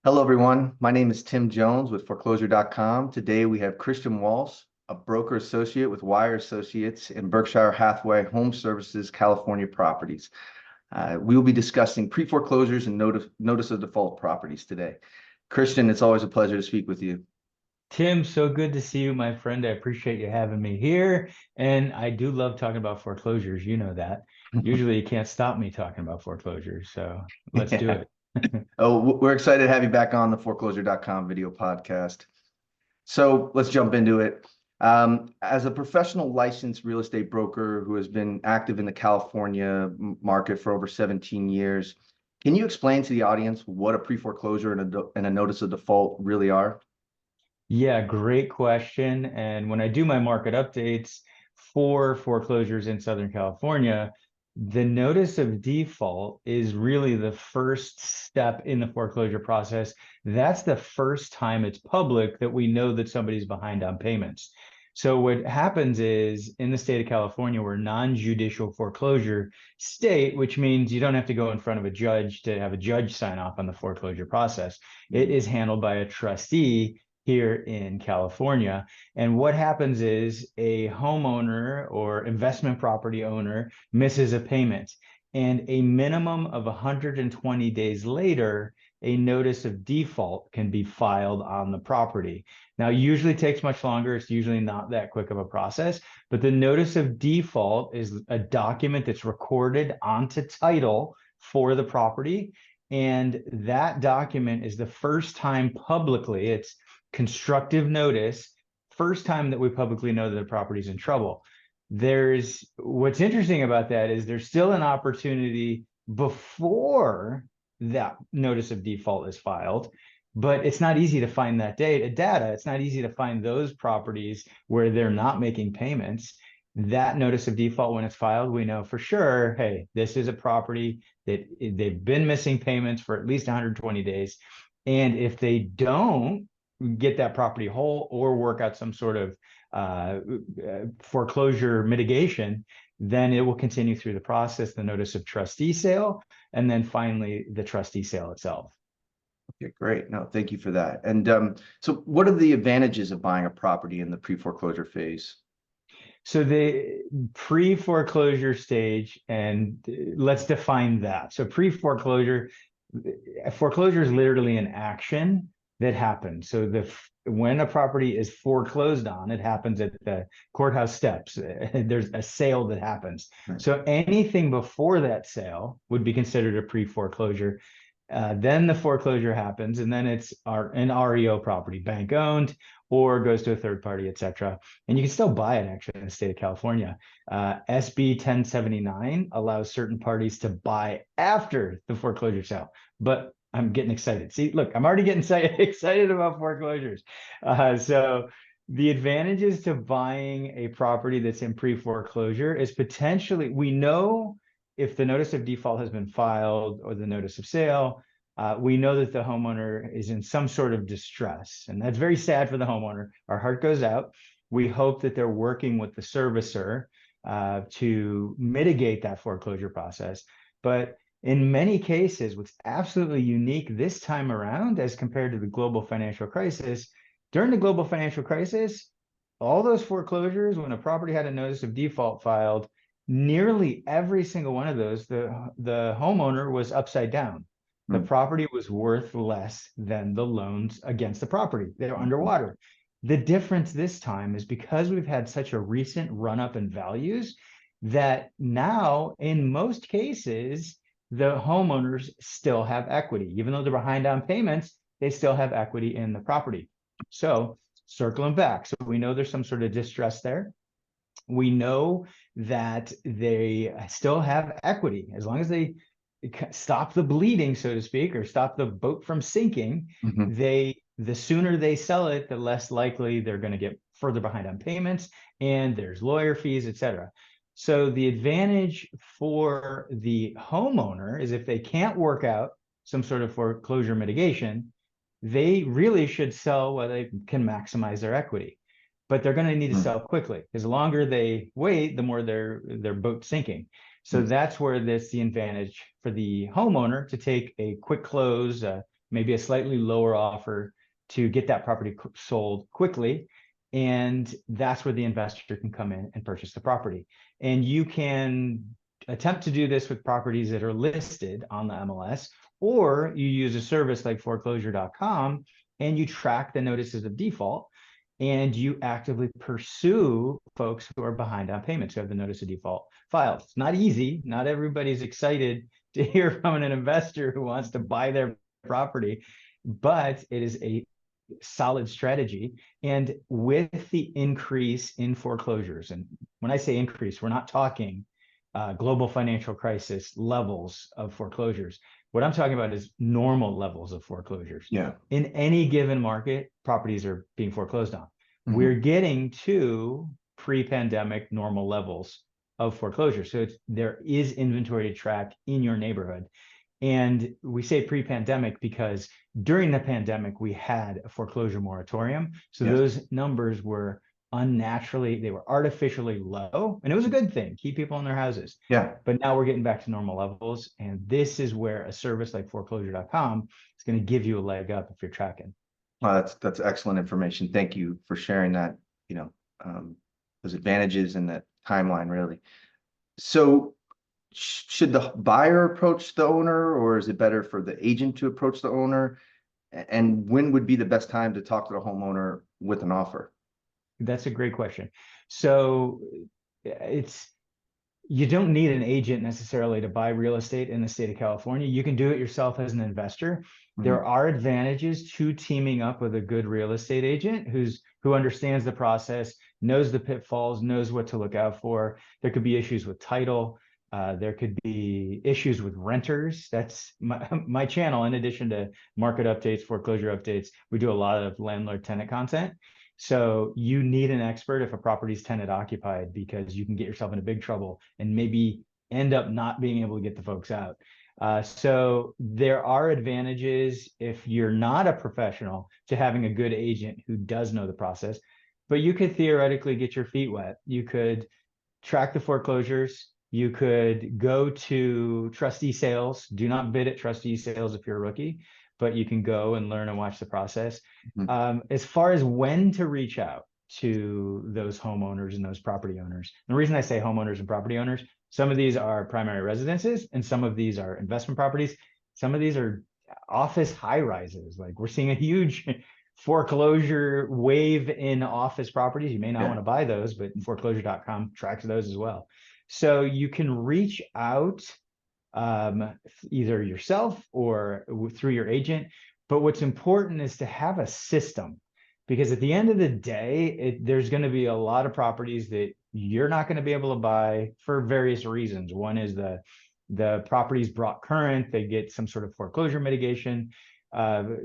Hello, everyone. My name is Tim Jones with foreclosure.com. Today we have Christian Walsh, a broker associate with Wire Associates in Berkshire Hathaway HomeServices, California properties. We will be discussing pre-foreclosures and notice of default properties today. Christian, it's always a pleasure to speak with you. Tim, so good to see you, my friend. I appreciate you having me here. And I do love talking about foreclosures. You know that. Usually you can't stop me talking about foreclosures. So let's do Yeah. it. We're excited to have you back on the foreclosure.com video podcast. So let's jump into it. As a professional licensed real estate broker who has been active in the California market for over 17 years, can you explain to the audience what a pre-foreclosure and a notice of default really are? Yeah, great question. And when I do my market updates for foreclosures in Southern California, the notice of default is really the first step in the foreclosure process. That's the first time it's public that we know that somebody's behind on payments. So what happens is in the state of California, we're a non-judicial foreclosure state, which means you don't have to go in front of a judge to have a judge sign off on the foreclosure process. It is handled by a trustee here in California. And what happens is a homeowner or investment property owner misses a payment, and a minimum of 120 days later, a notice of default can be filed on the property. Now, usually takes much longer. It's usually not that quick of a process, but the notice of default is a document that's recorded onto title for the property. And that document is the first time publicly, it's constructive notice, first time that we publicly know that the property's in trouble. There's what's interesting about that is there's still an opportunity before that notice of default is filed, but it's not easy to find that data. It's not easy to find those properties where they're not making payments. That notice of default, when it's filed, we know for sure, hey, this is a property that they've been missing payments for at least 120 days. And if they don't get that property whole or work out some sort of foreclosure mitigation, then it will continue through the process, the notice of trustee sale, and then finally the trustee sale itself. Okay, great. No, thank you for that. And so what are the advantages of buying a property in the pre-foreclosure phase? So the pre-foreclosure stage, and let's define that. So pre-foreclosure, foreclosure is literally an action that happens. So when a property is foreclosed on, it happens at the courthouse steps. There's a sale that happens. Right. So anything before that sale would be considered a pre-foreclosure. Then the foreclosure happens, and then it's an REO property, bank owned, or goes to a third party, et cetera. And you can still buy it actually in the state of California. SB 1079 allows certain parties to buy after the foreclosure sale. But I'm getting excited. See, look, I'm already getting excited about foreclosures. So the advantages to buying a property that's in pre-foreclosure is potentially, we know if the notice of default has been filed or the notice of sale, we know that the homeowner is in some sort of distress. And that's very sad for the homeowner. Our heart goes out. We hope that they're working with the servicer to mitigate that foreclosure process. But in many cases, what's absolutely unique this time around as compared to the global financial crisis, during the global financial crisis, all those foreclosures, when a property had a notice of default filed, nearly every single one of those, the homeowner was upside down. The property was worth less than the loans against the property. They were underwater. The difference this time is because we've had such a recent run up in values that now, in most cases, the homeowners still have equity. Even though they're behind on payments, they still have equity in the property. So circling back, so we know there's some sort of distress there. We know that they still have equity as long as they stop the bleeding, so to speak, or stop the boat from sinking. Mhm. The sooner they sell it, the less likely they're going to get further behind on payments, and there's lawyer fees, etc. So the advantage for the homeowner is if they can't work out some sort of foreclosure mitigation, they really should sell while they can maximize their equity. But they're going to need to sell quickly because the longer they wait, the more their boat sinking. So that's where this the advantage for the homeowner to take a quick close, maybe a slightly lower offer to get that property sold quickly. And that's where the investor can come in and purchase the property. And you can attempt to do this with properties that are listed on the MLS, or you use a service like foreclosure.com and you track the notices of default and you actively pursue folks who are behind on payments, who have the notice of default filed. It's not easy. Not everybody's excited to hear from an investor who wants to buy their property, but it is a solid strategy. And with the increase in foreclosures, and when I say increase, we're not talking global financial crisis levels of foreclosures. What I'm talking about is normal levels of foreclosures. Yeah. In any given market, properties are being foreclosed on. Mhm. We're getting to pre-pandemic normal levels of foreclosure. So there is inventory to track in your neighborhood. And we say pre-pandemic because during the pandemic, we had a foreclosure moratorium. So Yes. those numbers were they were artificially low, and it was a good thing, keep people in their houses. Yeah. But now we're getting back to normal levels. And this is where a service like foreclosure.com is going to give you a leg up if you're tracking. That's excellent information. Thank you for sharing that, those advantages and that timeline, really. So should the buyer approach the owner, or is it better for the agent to approach the owner? And when would be the best time to talk to the homeowner with an offer? That's a great question. So you don't need an agent necessarily to buy real estate in the state of California. You can do it yourself as an investor. There are advantages to teaming up with a good real estate agent who understands the process, knows the pitfalls, knows what to look out for. There could be issues with title. There could be issues with renters. That's my channel. In addition to market updates, foreclosure updates, we do a lot of landlord tenant content. So you need an expert if a property is tenant occupied, because you can get yourself into big trouble and maybe end up not being able to get the folks out. So there are advantages if you're not a professional to having a good agent who does know the process, but you could theoretically get your feet wet. You could track the foreclosures. You could go to trustee sales. Do not bid at trustee sales if you're a rookie, but you can go and learn and watch the process. As far as when to reach out to those homeowners and those property owners, the reason I say homeowners and property owners, some of these are primary residences and some of these are investment properties. Some of these are office high rises. Like we're seeing a huge foreclosure wave in office properties. You may not want to buy those, but foreclosure.com tracks those as well. So you can reach out either yourself or through your agent. But what's important is to have a system, because at the end of the day, there's going to be a lot of properties that you're not going to be able to buy for various reasons. One is the property's brought current, they get some sort of foreclosure mitigation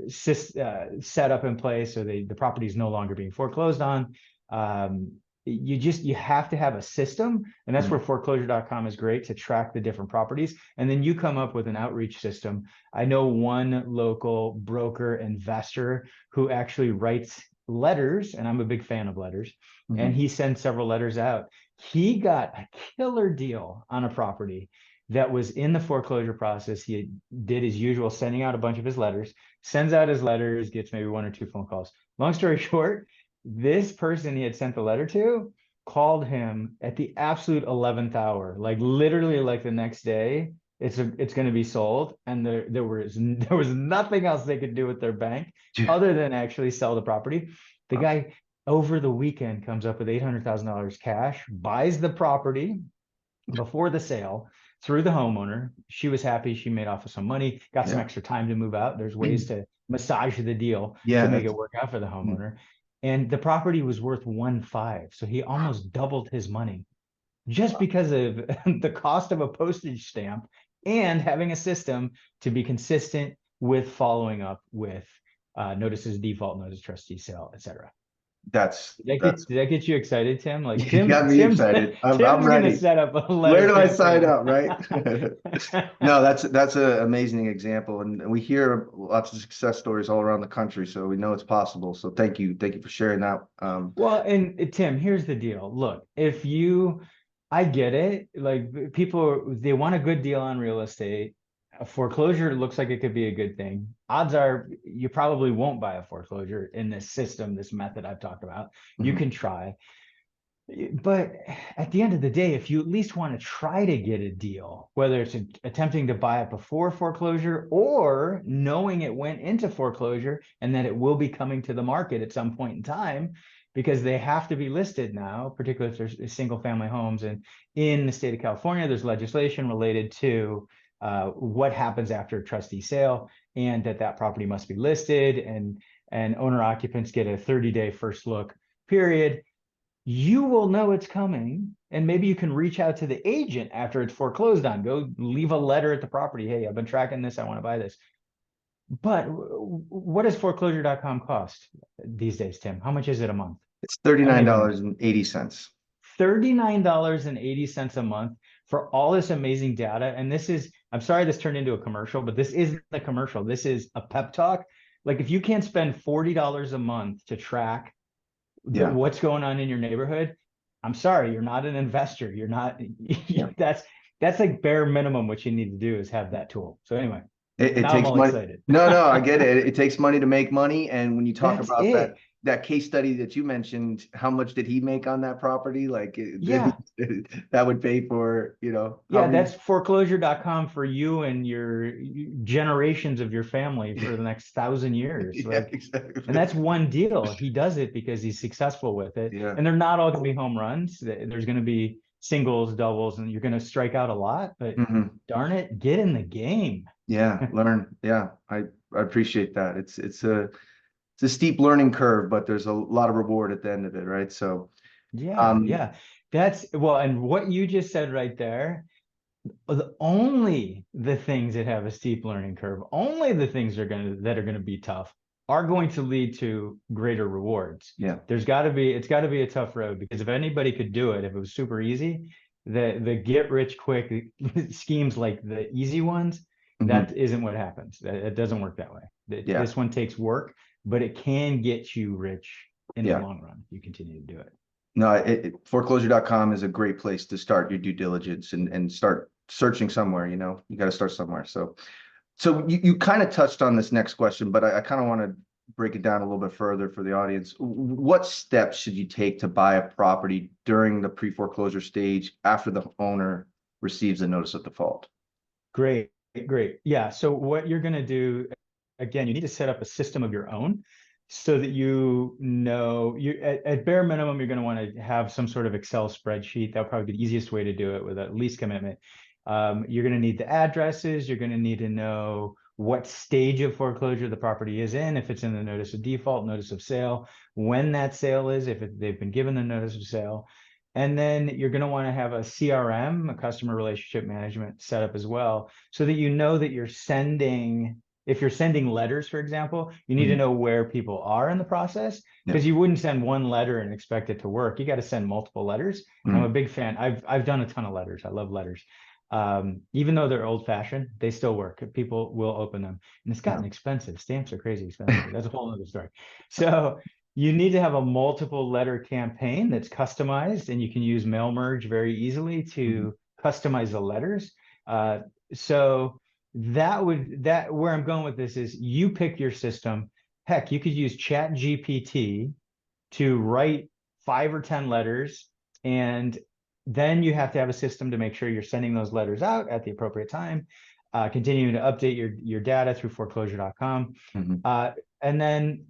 set up in place, so the property is no longer being foreclosed on. You have to have a system, and that's where foreclosure.com is great to track the different properties. And then you come up with an outreach system. I know one local broker investor who actually writes letters, and I'm a big fan of letters, and he sends several letters out. He got a killer deal on a property that was in the foreclosure process. He did his usual, sending out a bunch of his letters, sends out his letters, gets maybe 1 or 2 phone calls. Long story short, this person he had sent the letter to called him at the absolute 11th hour, like literally like the next day, it's going to be sold. And there was nothing else they could do with their bank other than actually sell the property. The guy over the weekend comes up with $800,000 cash, buys the property before the sale through the homeowner. She was happy. She made off with some money, got some extra time to move out. There's ways to massage the deal to make it work out for the homeowner. And the property was worth 1.5. So he almost doubled his money just because of the cost of a postage stamp and having a system to be consistent with following up with notices of default, notice trustee sale, etc. Did that get you excited, Tim? Like You got me excited. I'm Tim's ready. Gonna set up a letter. Where do I sign up, right? No, that's an amazing example, and we hear lots of success stories all around the country, so we know it's possible. So thank you for sharing that. Well, and Tim, here's the deal. Look, I get it. Like people, they want a good deal on real estate. A foreclosure looks like it could be a good thing. Odds are you probably won't buy a foreclosure in this system, this method I've talked about. You Mhm. can try. But at the end of the day, if you at least want to try to get a deal, whether it's attempting to buy it before foreclosure or knowing it went into foreclosure and that it will be coming to the market at some point in time, because they have to be listed now, particularly if there's single family homes. And in the state of California, there's legislation related to what happens after a trustee sale, and that property must be listed, and owner occupants get a 30-day first look period. You will know it's coming, and maybe you can reach out to the agent after it's foreclosed on. Go leave a letter at the property. Hey, I've been tracking this. I want to buy this. But what does foreclosure.com cost these days, Tim? How much is it a month? It's I don't even know. $39.80. $39.80 a month for all this amazing data. And this is, I'm sorry this turned into a commercial, but this isn't a commercial. This is a pep talk. Like, if you can't spend $40 a month to track Yeah. what's going on in your neighborhood, I'm sorry, you're not an investor. You're not. Yeah. That's like bare minimum. What you need to do is have that tool. So anyway, It now I'm takes all money. excited. No, no, I get it. It takes money to make money. And when you talk That's about it. that case study that you mentioned, how much did he make on that property? Like Yeah. that would pay for, Yeah, however. that's foreclosure.com for you and your generations of your family for the next 1,000 years. Yeah, Like, and exactly. that's one deal. He does it because he's successful with it. Yeah. And they're not all going to be home runs. There's going to be singles, doubles, and you're going to strike out a lot. But Hmm. darn it, get in the game. Yeah. Learn. Yeah. I appreciate that. It's a steep learning curve, but there's a lot of reward at the end of it, right? So, Yeah, um, yeah. That's well, and what you just said right there, only the things that have a steep learning curve, only the things that are gonna be tough are going to lead to greater rewards. yeah. It's got to be a tough road, because if anybody could do it, if it was super easy, the get rich quick schemes like the easy ones, Hmm. that isn't what happens. It doesn't work that way. Yeah. This one takes work, but it can get you rich in the Yeah. long run if you continue to do it. No, foreclosure.com is a great place to start your due diligence and start searching somewhere, you got to start somewhere. So you kind of touched on this next question, but I kind of want to break it down a little bit further for the audience. What steps should you take to buy a property during the pre-foreclosure stage after the owner receives a notice of default? Great, great. Yeah. So what you're going to do, again, you need to set up a system of your own so that at bare minimum, you're going to want to have some sort of Excel spreadsheet. That'll probably be the easiest way to do it with at least commitment. You're going to need the addresses. You're going to need to know what stage of foreclosure the property is in, if it's in the notice of default, notice of sale, when that sale is, if they've been given the notice of sale. And then you're going to want to have a CRM, a customer relationship management setup as well, so that you know that if you're sending letters, for example, you need to Mhm. know where people are in the process, Yeah. because you wouldn't send one letter and expect it to work. You got to send multiple letters. And I'm a Mhm. big fan. I've done a ton of letters. I love letters. Even though they're old fashioned, they still work. People will open them. And it's Yeah. gotten expensive. Stamps are crazy expensive. That's a whole other story. So you need to have a multiple letter campaign that's customized, and you can use mail merge very easily Mhm. to customize the letters. So that where I'm going with this is you pick your system. Heck, you could use Chat GPT to write 5 or 10 letters, and then you have to have a system to make sure you're sending those letters out at the appropriate time, continuing to update your data through foreclosure.com. Mhm. And then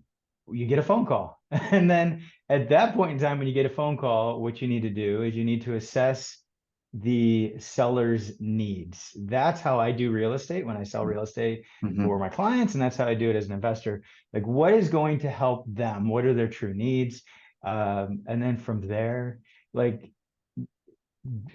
you get a phone call. And then at that point in time, when you get a phone call, what you need to do is you need to assess the seller's needs. That's how I do real estate when I sell real estate for Mhm. my clients. And that's how I do it as an investor. Like, what is going to help them? What are their true needs? And then from there, like,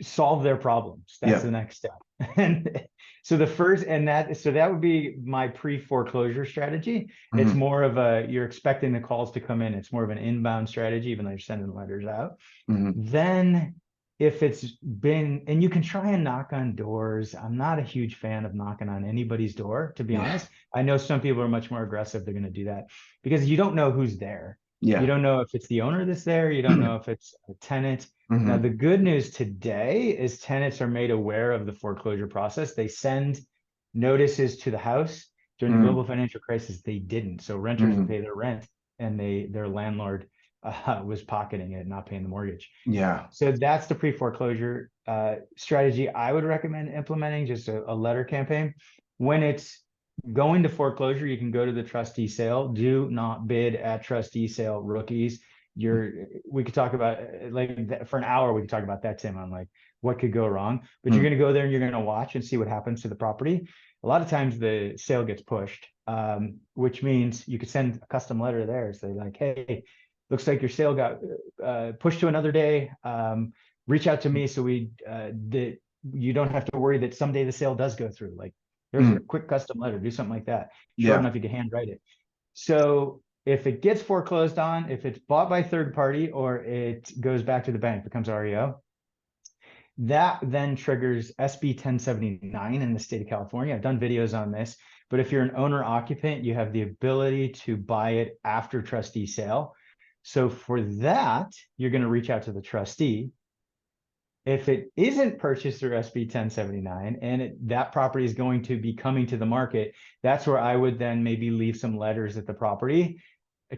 solve their problems. That's Yeah. the next step. And so that would be my pre-foreclosure strategy. It's Mhm. more of you're expecting the calls to come in. It's more of an inbound strategy, even though you're sending letters out. Mhm. Then if it's been, and you can try and knock on doors. I'm not a huge fan of knocking on anybody's door, to be Yeah. honest. I know some people are much more aggressive. They're going to do that because you don't know who's there. You Yeah. don't know if it's the owner that's there. You don't know if it's a tenant. Now, Mhm. the good news today is tenants are made aware of the foreclosure process. They send notices to the house. During the Mm, global financial crisis, they didn't. So renters would mm, pay their rent, and their landlord was pocketing it, not paying the mortgage. yeah. So that's the pre-foreclosure strategy I would recommend implementing, just a letter campaign. When it's going to foreclosure, you can go to the trustee sale. Do not bid at trustee sale, rookies. We could talk about like for an hour, we could talk about that, Tim, on like what could go wrong. But you're Mm, going to go there and you're going to watch and see what happens to the property. A lot of times the sale gets pushed, which means you could send a custom letter there. Say like, hey, looks like your sale got pushed to another day. Reach out to me so you don't have to worry that someday the sale does go through. Like, here's a mm, quick custom letter, do something like that. Short yeah. enough you can handwrite it. So if it gets foreclosed on, if it's bought by third party or it goes back to the bank, becomes REO, that then triggers SB 1079 in the state of California. I've done videos on this, but if you're an owner occupant, you have the ability to buy it after trustee sale. So for that, you're going to reach out to the trustee. If it isn't purchased through SB 1079 and that property is going to be coming to the market, that's where I would then maybe leave some letters at the property,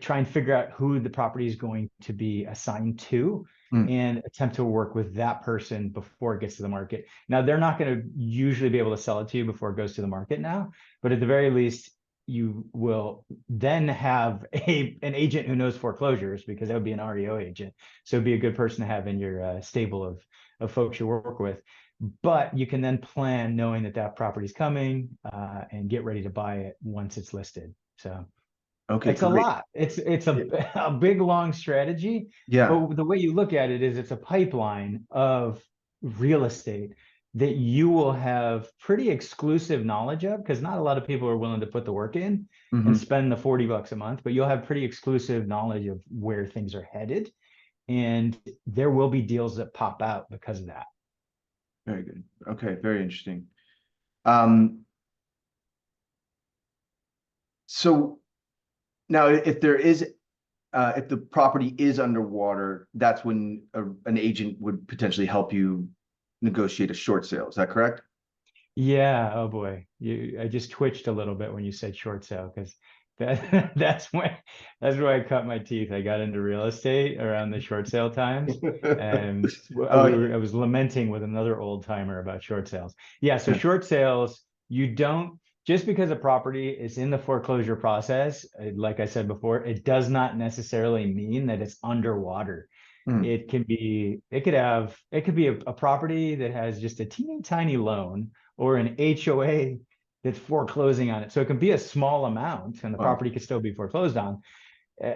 try and figure out who the property is going to be assigned to, Mm, and attempt to work with that person before it gets to the market. Now, they're not going to usually be able to sell it to you before it goes to the market now, but at the very least, you will then have an agent who knows foreclosures, because that would be an REO agent. So it'd be a good person to have in your stable of folks you work with. But you can then plan knowing that property is coming and get ready to buy it once it's listed. So okay, it's a great. lot. It's a, Yeah. a big, long strategy. Yeah. But the way you look at it is it's a pipeline of real estate that you will have pretty exclusive knowledge of, because not a lot of people are willing to put the work in and Hmm. spend the $40 a month, but you'll have pretty exclusive knowledge of where things are headed. And there will be deals that pop out because of that. Very good. Okay, very interesting. Um, so now if there is if the property is underwater, that's when an agent would potentially help you negotiate a short sale. Is that correct? Yeah, oh boy. I just twitched a little bit when you said short sale, because that that's where I cut my teeth. I got into real estate around the short sale times, and Oh, I was lamenting with another old timer about short sales. Yeah, so yeah. short sales, you don't just because a property is in the foreclosure process, like I said before, it does not necessarily mean that it's underwater. Mm, It could be a property that has just a teeny tiny loan, or an HOA that's foreclosing on it. So it can be a small amount and the wow. property could still be foreclosed on,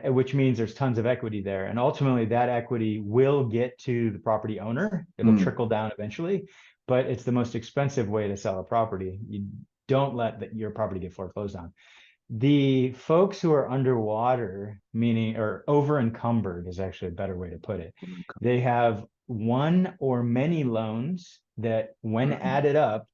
which means there's tons of equity there. And ultimately, that equity will get to the property owner. It'll Mm, trickle down eventually, but it's the most expensive way to sell a property. You don't let your property get foreclosed on. The folks who are underwater, meaning, or over encumbered is actually a better way to put it. They have one or many loans that, when mhm, added up,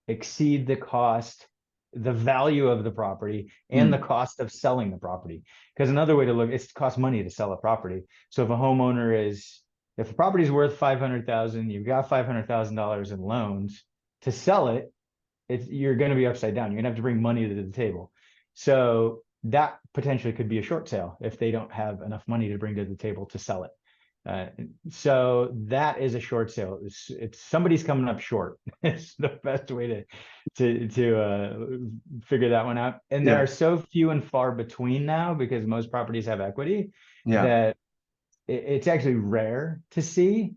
exceed the value of the property and the mm, cost of selling the property. Because another way to look, it costs money to sell a property. So if a property is worth 500,000, you've got $500,000 in loans to sell it, you're going to be upside down. You're going to have to bring money to the table. So that potentially could be a short sale if they don't have enough money to bring to the table to sell it. So that is a short sale. It's somebody's coming up short. It's the best way to figure that one out. And there yeah. are so few and far between now, because most properties have equity, Yeah. that it's actually rare to see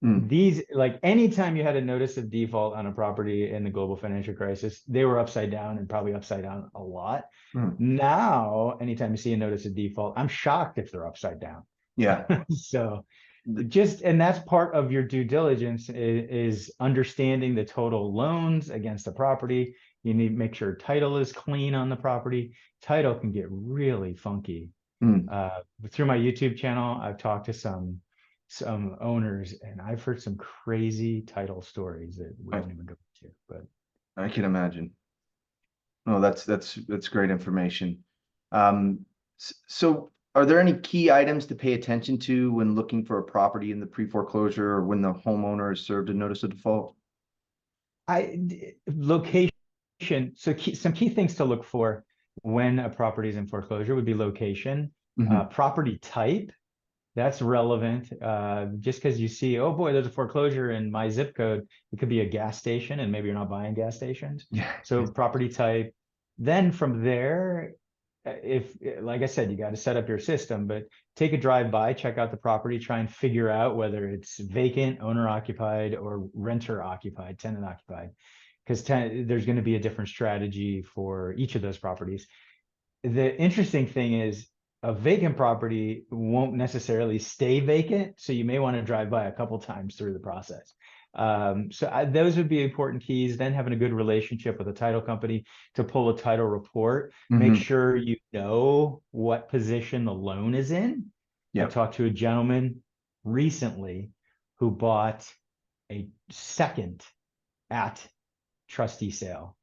Mm, these. Like, anytime you had a notice of default on a property in the global financial crisis, they were upside down, and probably upside down a lot. mm, Now, anytime you see a notice of default, I'm shocked if they're upside down. yeah. So and that's part of your due diligence, is understanding the total loans against the property. You need to make sure title is clean on the property. Title can get really funky. Mm, Through my YouTube channel, I've talked to some owners, and I've heard some crazy title stories that we I, won't even go into. But I can imagine. Oh, that's great information. So are there any key items to pay attention to when looking for a property in the pre-foreclosure or when the homeowner is served a notice of default? location So some key things to look for when a property is in foreclosure would be location, Mhm. property type. That's relevant. Just because you see, oh boy, there's a foreclosure in my zip code, it could be a gas station, and maybe you're not buying gas stations. Yeah. So property type. Then from there, if like I said, you got to set up your system, but take a drive by, check out the property, try and figure out whether it's vacant, owner occupied, or renter occupied, tenant occupied, because there's going to be a different strategy for each of those properties. The interesting thing is a vacant property won't necessarily stay vacant, so you may want to drive by a couple times through the process. Those would be important keys. Then having a good relationship with a title company to pull a title report, make Mhm. sure you know what position the loan is in. I Yep. talked to a gentleman recently who bought a second at trustee sale.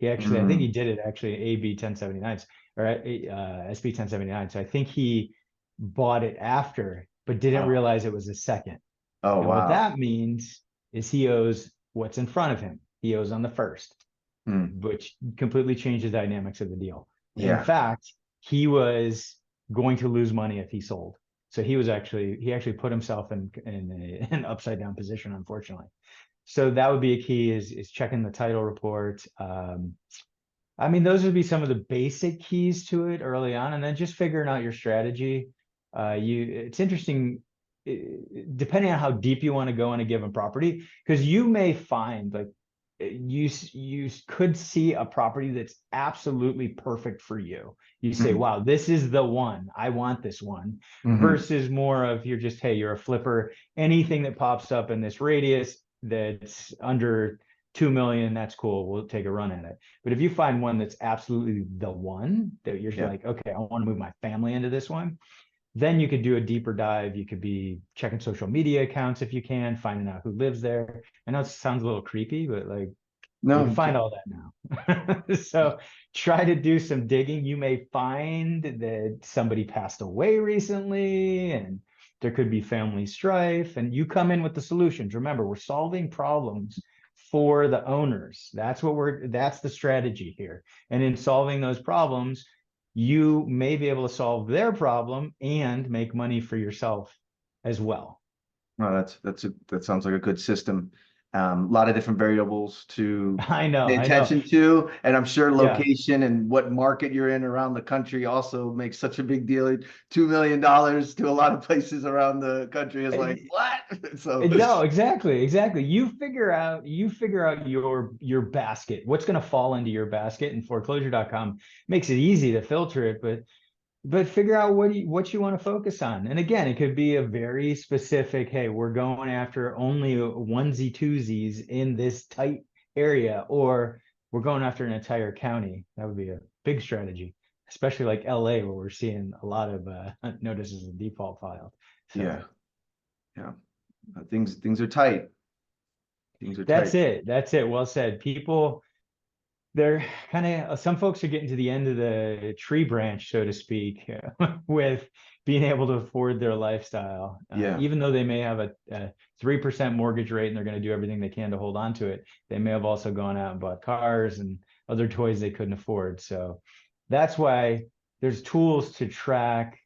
I think he Mm. did it actually AB 1079s or SB 1079. So I think he bought it after, but didn't Oh. realize it was a second. Oh, And what wow. that means is he owes what's in front of him. He owes on the first, Mm. which completely changes the dynamics of the deal. In Yeah. fact, he was going to lose money if he sold. So he actually put himself in an upside down position, unfortunately. So that would be a key is checking the title report. I mean, those would be some of the basic keys to it early on, and then just figuring out your strategy. It's interesting, depending on how deep you want to go on a given property, because you may find like you could see a property that's absolutely perfect for you. You say, Mm. "Wow, this is the one. I want this one," Mhm. versus more of you're just, "Hey, you're a flipper. Anything that pops up in this radius that's under 2 million, that's cool. We'll take a run at it." But if you find one that's absolutely the one that you're Yeah. like, okay, I want to move my family into this one, then you could do a deeper dive. You could be checking social media accounts if you can, finding out who lives there. I know it sounds a little creepy, but like you can No. find all that now. So try to do some digging. You may find that somebody passed away recently and there could be family strife, and you come in with the solutions. Remember, we're solving problems for the owners. That's the strategy here. And in solving those problems, you may be able to solve their problem and make money for yourself as well. No, that sounds like a good system. A lot of different variables to pay I know. attention to, and I'm sure Yeah. location and what market you're in around the country also makes such a big deal. $2 million to a lot of places around the country is like what? So No, exactly. You figure out your basket. What's going to fall into your basket, and foreclosure.com makes it easy to filter it, but figure out what you want to focus on. And again, it could be a very specific, hey, we're going after only onesie twosies in this tight area, or we're going after an entire county. That would be a big strategy, especially like LA, where we're seeing a lot of notices of default filed. So yeah, yeah, things are tight. Things are that's tight. it. That's it. Well said. People, they're kind of, some folks are getting to the end of the tree branch, so to speak, with being able to afford their lifestyle. Yeah, Even though they may have a 3% mortgage rate and they're going to do everything they can to hold on to it, they may have also gone out and bought cars and other toys they couldn't afford. So that's why there's tools to track,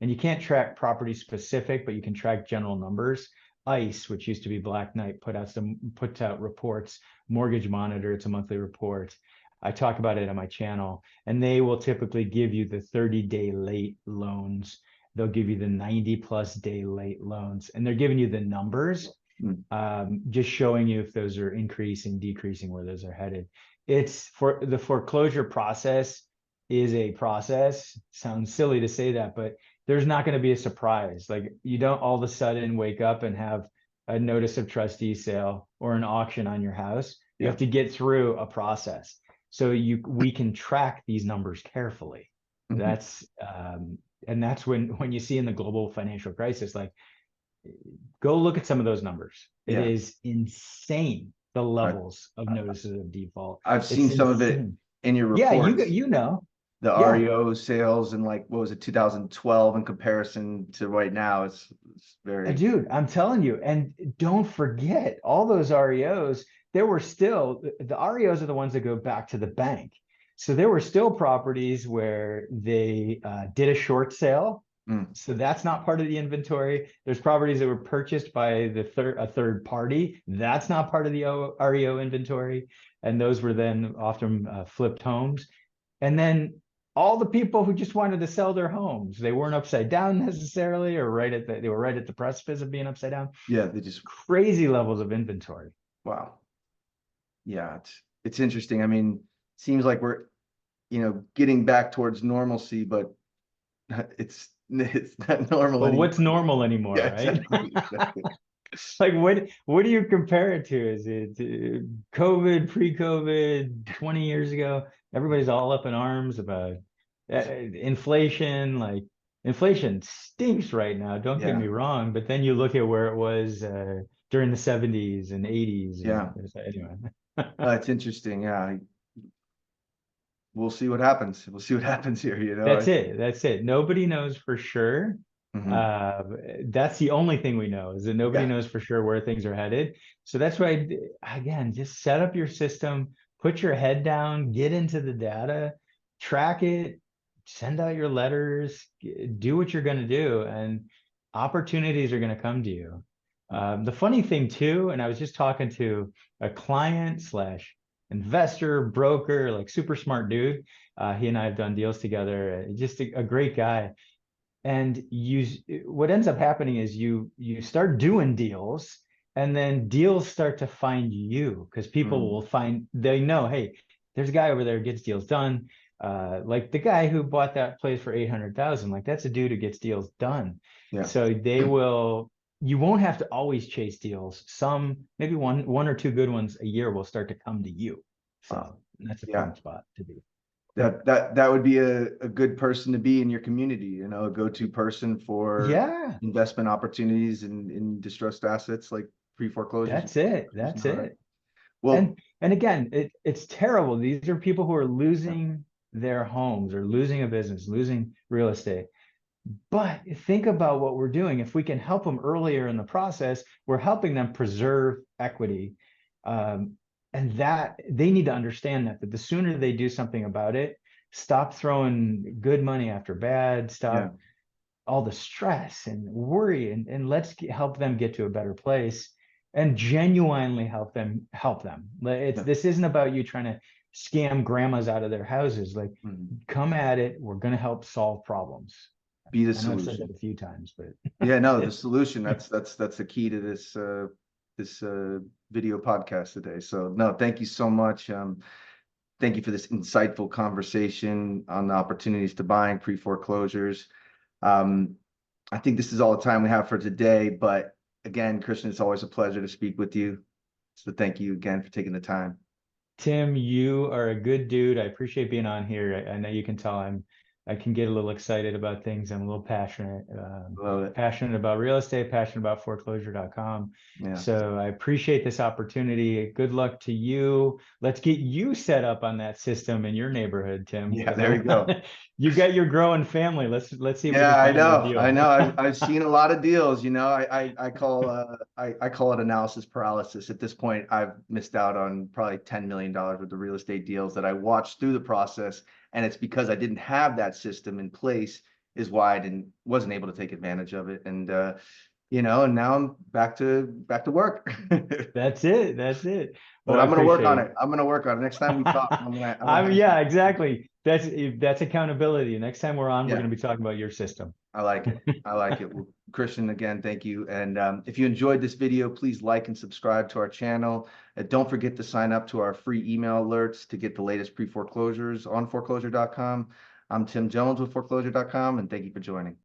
and you can't track property specific, but you can track general numbers. ICE, which used to be Black Knight, puts out reports. Mortgage Monitor, it's a monthly report. I talk about it on my channel, and they will typically give you the 30-day late loans. They'll give you the 90+ day late loans, and they're giving you the numbers, mm, just showing you if those are increasing, decreasing, where those are headed. It's for the foreclosure process is a process. Sounds silly to say that, but there's not going to be a surprise. Like you don't all of a sudden wake up and have a notice of trustee sale or an auction on your house. You yeah. have to get through a process. So we can track these numbers carefully. Mhm. And that's when you see in the global financial crisis, like go look at some of those numbers. It Yeah. is insane the I, levels of notices of default. I've It's seen some of it insane. in your Yeah, reports. you know. The Yeah, REO sales in like what was it 2012 in comparison to right now, it's very dude, I'm telling you. And don't forget all those REOs. there were still, the REOs are the ones that go back to the bank. So there were still properties where they did a short sale. So that's not part of the inventory. There's properties that were purchased by a third party. That's not part of the REO inventory. And those were then often flipped homes. And then all the people who just wanted to sell their homes, they weren't upside down necessarily, or they were right at the precipice of being upside down. Yeah, they just Crazy levels of inventory. wow. Yeah, it's interesting. I mean, seems like we're, getting back towards normalcy, but it's not normal But anymore. what's normal anymore, Yeah, right? exactly. Like what do you compare it to? Is it COVID, pre-COVID, 20 years ago? Everybody's all up in arms about inflation. Like inflation stinks right now. Don't get Yeah, me wrong, but then you look at where it was during the 70s and 80s. And yeah. anyway, It's interesting. Yeah, we'll see what happens. We'll see what happens here. that's it. That's it. Nobody knows for sure. Mhm. That's the only thing we know, is that nobody Yeah, knows for sure where things are headed. So that's why, again, just set up your system, put your head down, get into the data, track it, send out your letters, do what you're going to do, and opportunities are going to come to you. The funny thing too, and I was just talking to a client slash investor, broker, like super smart dude. He and I have done deals together. Just a great guy. And what ends up happening is you start doing deals, and then deals start to find you, because people will they know, hey, there's a guy over there who gets deals done. Like the guy who bought that place for 800,000, like that's a dude who gets deals done. yeah. So you won't have to always chase deals. Maybe one or two good ones a year will start to come to you. So that's a Yeah. fun spot to be. That would be a good person to be in your community, a go-to person for Yeah, investment opportunities in distressed assets like pre-foreclosures. that's it. That's All right. it. Well, And again, it's terrible. These are people who are losing their homes, or losing a business, losing real estate. But think about what we're doing. If we can help them earlier in the process, we're helping them preserve equity. And that they need to understand that the sooner they do something about it, stop throwing good money after bad, yeah, stop all the stress and worry, and let's help them get to a better place, and genuinely help them. yeah. This isn't about you trying to scam grandmas out of their houses. Like, Mhm. come at it, we're going to help solve problems. Be the I know I've said that solution. a few times, but Yeah, no, the solution. That's the key to this video podcast today. So no, thank you so much. Thank you for this insightful conversation on the opportunities to buying pre-foreclosures. Um, I think this is all the time we have for today, but again, Christian, it's always a pleasure to speak with you. So thank you again for taking the time. Tim, you are a good dude. I appreciate being on here. I know you can tell I can get a little excited about things. I'm a little passionate, Love it. passionate about real estate, passionate about foreclosure.com. Yeah. So I appreciate this opportunity. Good luck to you. Let's get you set up on that system in your neighborhood, Tim, Yeah, because there you go. you got your growing family. Let's see if we Yeah, can I find you a know. I deal. know. I've seen a lot of deals, I call it analysis paralysis. At this point, I've missed out on probably $10 million worth of real estate deals that I watched through the process. And it's because I didn't have that system in place is why I wasn't able to take advantage of it. And and now I'm back to work. That's it. That's it. Well, But I I'm gonna work appreciate on it. it. I'm gonna work on it. Next time we talk, I'm gonna have Yeah, exactly. That's accountability. Next time we're on, we're yeah. going to be talking about your system. I like it. I like it. Well, Christian, again, thank you. And if you enjoyed this video, please like and subscribe to our channel. And don't forget to sign up to our free email alerts to get the latest pre-foreclosures on foreclosure.com. I'm Tim Jones with foreclosure.com, and thank you for joining.